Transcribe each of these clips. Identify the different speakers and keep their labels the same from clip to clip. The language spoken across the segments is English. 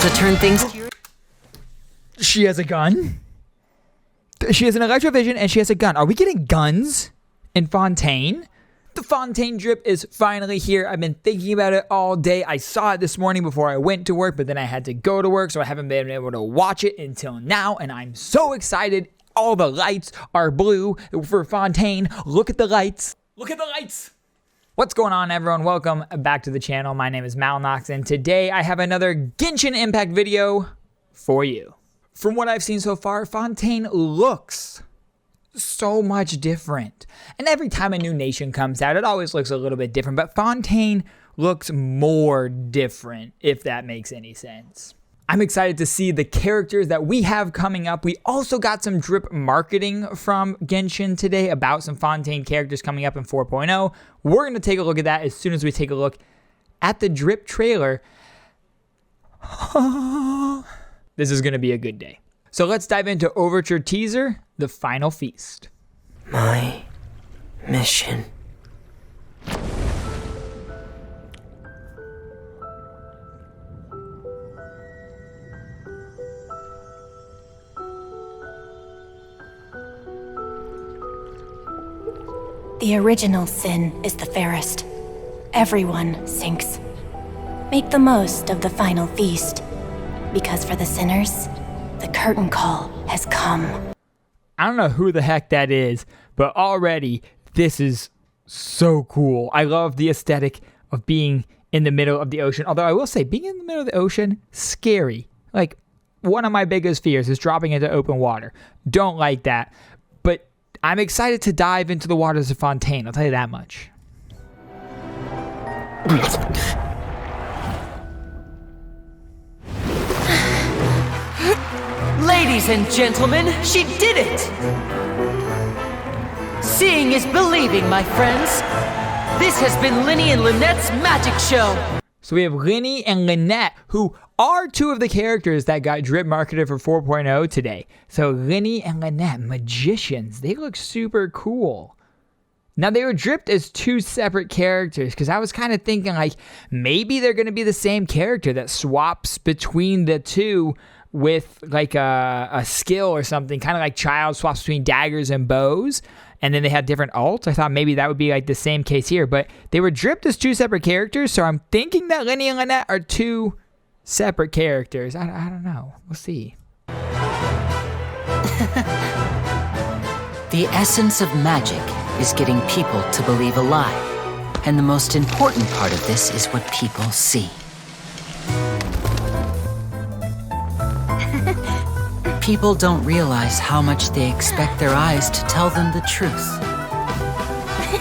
Speaker 1: to turn things...
Speaker 2: She has a gun? She has an electrovision and she has a gun. Are we getting guns in Fontaine? The Fontaine drip is finally here. I've been thinking about it all day. I saw it this morning before I went to work, but then I had to go to work, so I haven't been able to watch it until now, and I'm so excited. All the lights are blue for Fontaine. Look at the lights. Look at the lights. What's going on, everyone? Welcome back to the channel. My name is Malnoxx, and today I have another Genshin Impact video for you. From what I've seen so far, Fontaine looks so much different. And every time a new nation comes out, it always looks a little bit different, but Fontaine looks more different, if that makes any sense. I'm excited to see the characters that we have coming up. We also got some drip marketing from Genshin today about some Fontaine characters coming up in 4.0. We're going to take a look at that as soon as we take a look at the drip trailer. This is going to be a good day. So let's dive into Overture teaser, The Final Feast.
Speaker 1: My mission.
Speaker 3: The original sin is the fairest. Everyone sinks. Make the most of the final feast, because for the sinners, the curtain call has come.
Speaker 2: I don't know who the heck that is, but already this is so cool. I love the aesthetic of being in the middle of the ocean. Although I will say, being in the middle of the ocean, scary. Like, one of my biggest fears is dropping into open water. Don't like that. But I'm excited to dive into the waters of Fontaine. I'll tell you that much.
Speaker 1: Ladies and gentlemen, she did it! Seeing is believing, my friends. This has been Linny and Lynette's magic show.
Speaker 2: So we have Linny and Lynette, who are two of the characters that got drip marketed for 4.0 today. So Linny and Lynette, magicians. They look super cool. Now, they were dripped as two separate characters because I was kind of thinking, like, maybe they're going to be the same character that swaps between the two with, like, a skill or something. Kind of like Child swaps between daggers and bows, and then they have different ults. I thought maybe that would be, like, the same case here. But they were dripped as two separate characters, so I'm thinking that Linny and Lynette are two separate characters. I don't know. We'll see.
Speaker 1: The essence of magic is getting people to believe a lie. And the most important part of this is what people see. People don't realize how much they expect their eyes to tell them the truth.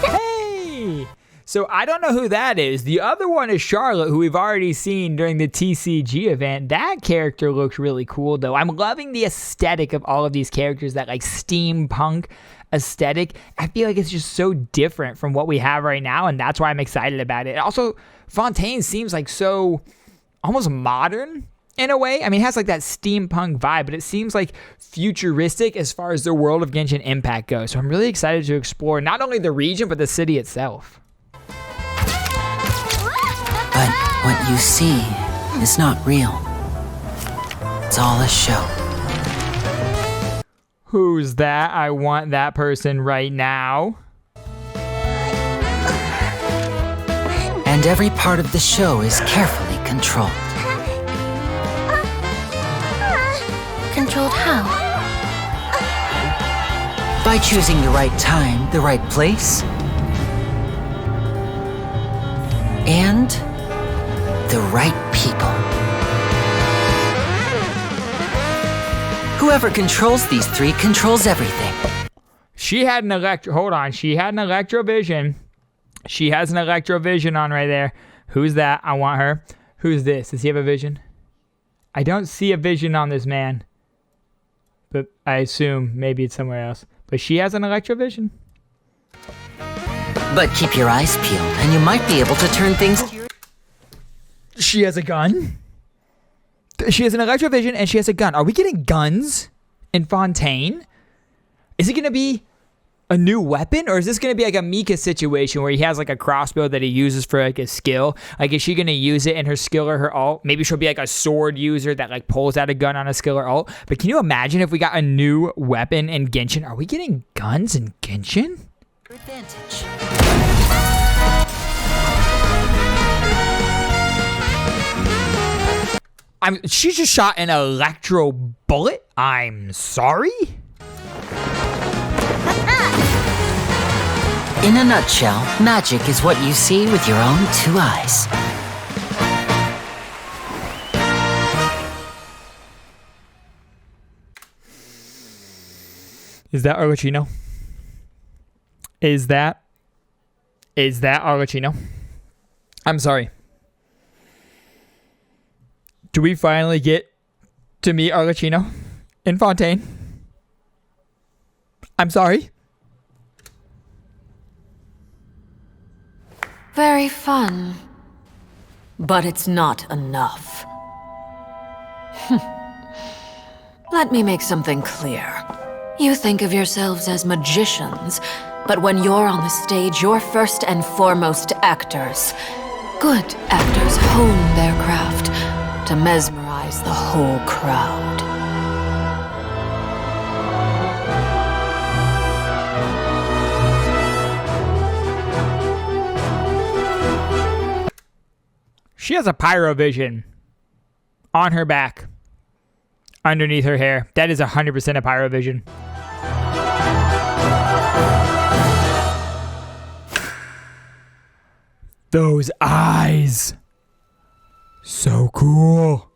Speaker 2: Hey! So I don't know who that is. The other one is Charlotte, who we've already seen during the TCG event. That character looks really cool, though. I'm loving the aesthetic of all of these characters, that, like, steampunk aesthetic. I feel like it's just so different from what we have right now, and that's why I'm excited about it. Also, Fontaine seems like so almost modern in a way. I mean, it has like that steampunk vibe, but it seems like futuristic as far as the world of Genshin Impact goes. So I'm really excited to explore not only the region, but the city itself.
Speaker 1: But what you see is not real. It's all a show.
Speaker 2: Who's that? I want that person right now.
Speaker 1: And every part of the show is carefully controlled.
Speaker 3: Controlled how?
Speaker 1: By choosing the right time, the right place, and the right people. Whoever controls these three controls everything.
Speaker 2: She had an She had an electrovision. She has an electrovision on right there. Who's that? I want her. Who's this? Does he have a vision? I don't see a vision on this man. But I assume maybe it's somewhere else. But she has an electrovision.
Speaker 1: But keep your eyes peeled, and you might be able to turn things...
Speaker 2: She has a gun? She has an electrovision and she has a gun. Are we getting guns in Fontaine? Is it going to be a new weapon? Or is this going to be like a Mika situation where he has like a crossbow that he uses for like a skill? Like, is she going to use it in her skill or her ult? Maybe she'll be like a sword user that like pulls out a gun on a skill or ult. But can you imagine if we got a new weapon in Genshin? Are we getting guns in Genshin?
Speaker 1: Advantage.
Speaker 2: She just shot an electro bullet? I'm sorry?
Speaker 1: In a nutshell, magic is what you see with your own 2 eyes.
Speaker 2: Is that Arlecchino? Is that Arlecchino? I'm sorry. Do we finally get to meet Arlecchino in Fontaine? I'm sorry.
Speaker 4: Very fun. But it's not enough. Let me make something clear. You think of yourselves as magicians, but when you're on the stage, you're first and foremost actors. Good actors hone their craft to mesmerize the whole crowd.
Speaker 2: She has a pyrovision on her back, underneath her hair. That is 100% a pyrovision. Those eyes. So cool.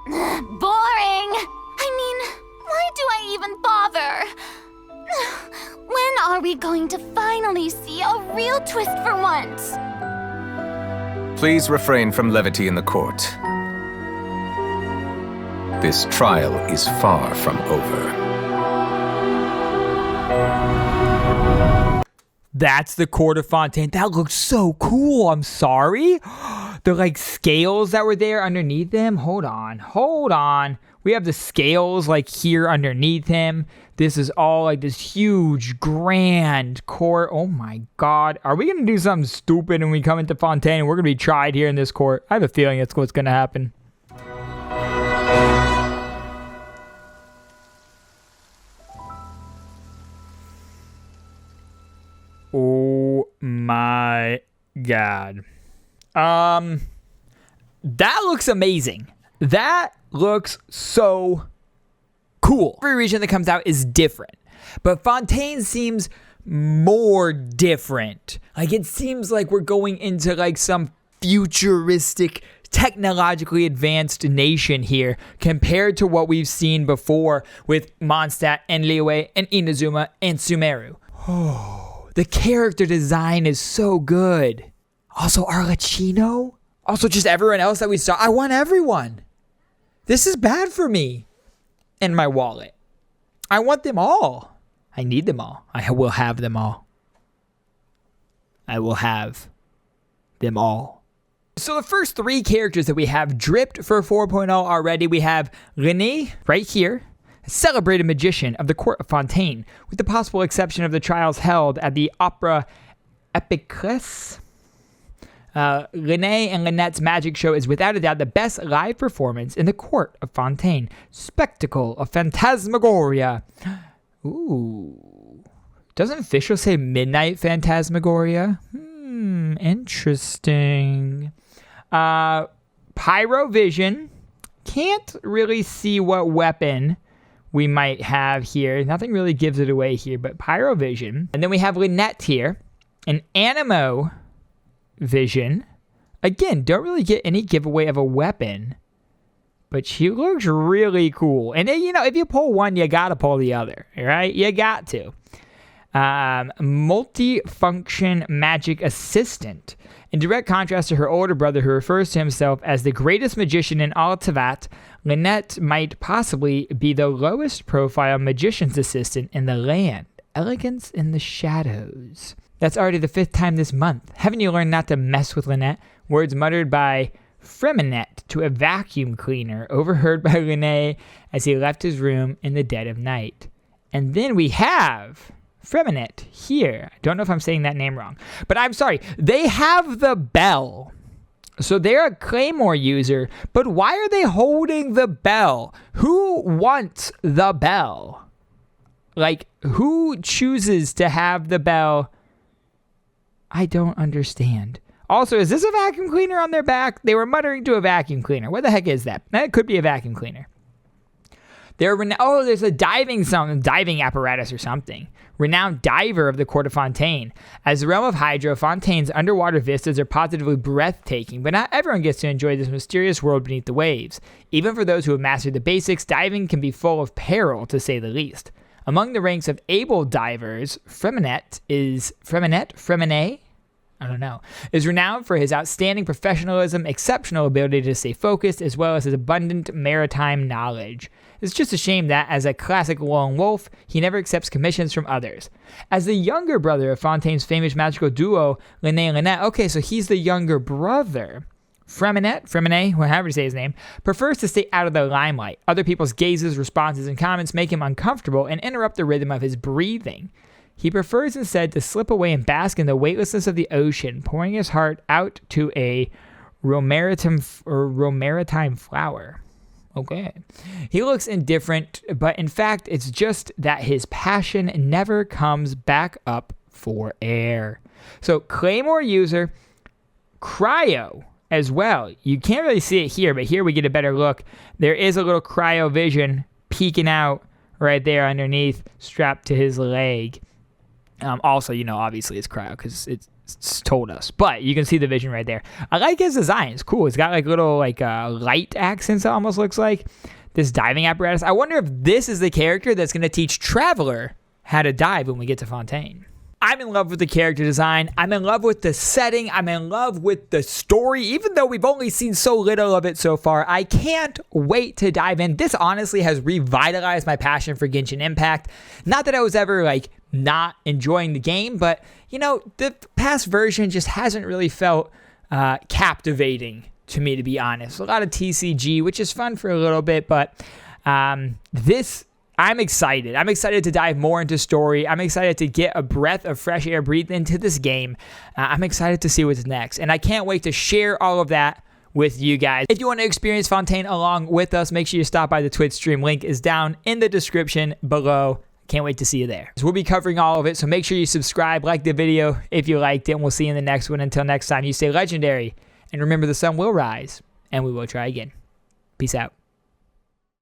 Speaker 5: Boring! I mean, why do I even bother? When are we going to finally see a real twist for once?
Speaker 6: Please refrain from levity in the court. This trial is far from over.
Speaker 2: That's the court of Fontaine. That looks so cool. I'm sorry. The like scales that were there underneath him. Hold on. We have the scales like here underneath him. This is all like this huge grand court. Oh my God. Are we going to do something stupid when we come into Fontaine and we're going to be tried here in this court? I have a feeling that's what's going to happen. Oh my God. That looks amazing. That looks so cool. Every region that comes out is different, but Fontaine seems more different. Like, it seems like we're going into like some futuristic, technologically advanced nation here compared to what we've seen before with Mondstadt and Liyue and Inazuma and Sumeru. Oh, the character design is so good. Also, Arlecchino. Also, just everyone else that we saw. I want everyone. This is bad for me and my wallet. I want them all. I need them all. I will have them all. I will have them all. So the first 3 characters that we have dripped for 4.0 already. We have René right here, a celebrated magician of the court of Fontaine, with the possible exception of the trials held at the Opera Epiclese. René and Lynette's magic show is without a doubt the best live performance in the court of Fontaine. Spectacle of Phantasmagoria. Ooh. Doesn't official say Midnight Phantasmagoria? Interesting. Pyrovision. Can't really see what weapon we might have here. Nothing really gives it away here, but Pyrovision. And then we have Lynette here. An Animo Vision. Again, don't really get any giveaway of a weapon, but she looks really cool. And then, if you pull one, you gotta pull the other, right? You got to. Multifunction magic assistant. In direct contrast to her older brother, who refers to himself as the greatest magician in all Teyvat, Lynette might possibly be the lowest profile magician's assistant in the land. Elegance in the shadows. That's already the 5th time this month. Haven't you learned not to mess with Lynette? Words muttered by Freminet to a vacuum cleaner overheard by Rene as he left his room in the dead of night. And then we have Freminet here. I don't know if I'm saying that name wrong, but I'm sorry. They have the bell. So they're a Claymore user, but why are they holding the bell? Who wants the bell? Like, who chooses to have the bell? I don't understand. Also, is this a vacuum cleaner on their back? They were muttering to a vacuum cleaner. What the heck is that? That could be a vacuum cleaner. There's a diving apparatus or something. Renowned diver of the court of Fontaine. As the realm of Hydro, Fontaine's underwater vistas are positively breathtaking, but not everyone gets to enjoy this mysterious world beneath the waves. Even for those who have mastered the basics, diving can be full of peril, to say the least. Among the ranks of able divers, Freminet? I don't know, is renowned for his outstanding professionalism, exceptional ability to stay focused, as well as his abundant maritime knowledge. It's just a shame that, as a classic lone wolf, he never accepts commissions from others. As the younger brother of Fontaine's famous magical duo, Linné and Lynette, okay, so he's the younger brother. Freminet, however you say his name, prefers to stay out of the limelight. Other people's gazes, responses, and comments make him uncomfortable and interrupt the rhythm of his breathing. He prefers instead to slip away and bask in the weightlessness of the ocean, pouring his heart out to a romaritime flower. Okay. He looks indifferent, but in fact, it's just that his passion never comes back up for air. So, Claymore user, Cryo as well. You can't really see it here, but here we get a better look. There is a little cryo vision peeking out right there underneath, strapped to his leg. Also, obviously it's cryo because it's told us, but you can see the vision right there. I like his design. It's cool. It's got like little light accents, it almost looks like. This diving apparatus. I wonder if this is the character that's going to teach Traveler how to dive when we get to Fontaine. I'm in love with the character design. I'm in love with the setting. I'm in love with the story, even though we've only seen so little of it so far. I can't wait to dive in. This honestly has revitalized my passion for Genshin Impact. Not that I was ever not enjoying the game, but the past version just hasn't really felt captivating to me, to be honest. A lot of TCG, which is fun for a little bit, but this, I'm excited. I'm excited to dive more into story. I'm excited to get a breath of fresh air breathed into this game. I'm excited to see what's next, and I can't wait to share all of that with you guys. If you want to experience Fontaine along with us, make sure you stop by the Twitch stream. Link is down in the description below. Can't wait to see you there. So we'll be covering all of it, so make sure you subscribe, like the video if you liked it, and we'll see you in the next one. Until next time, you stay legendary, and remember the sun will rise, and we will try again. Peace out.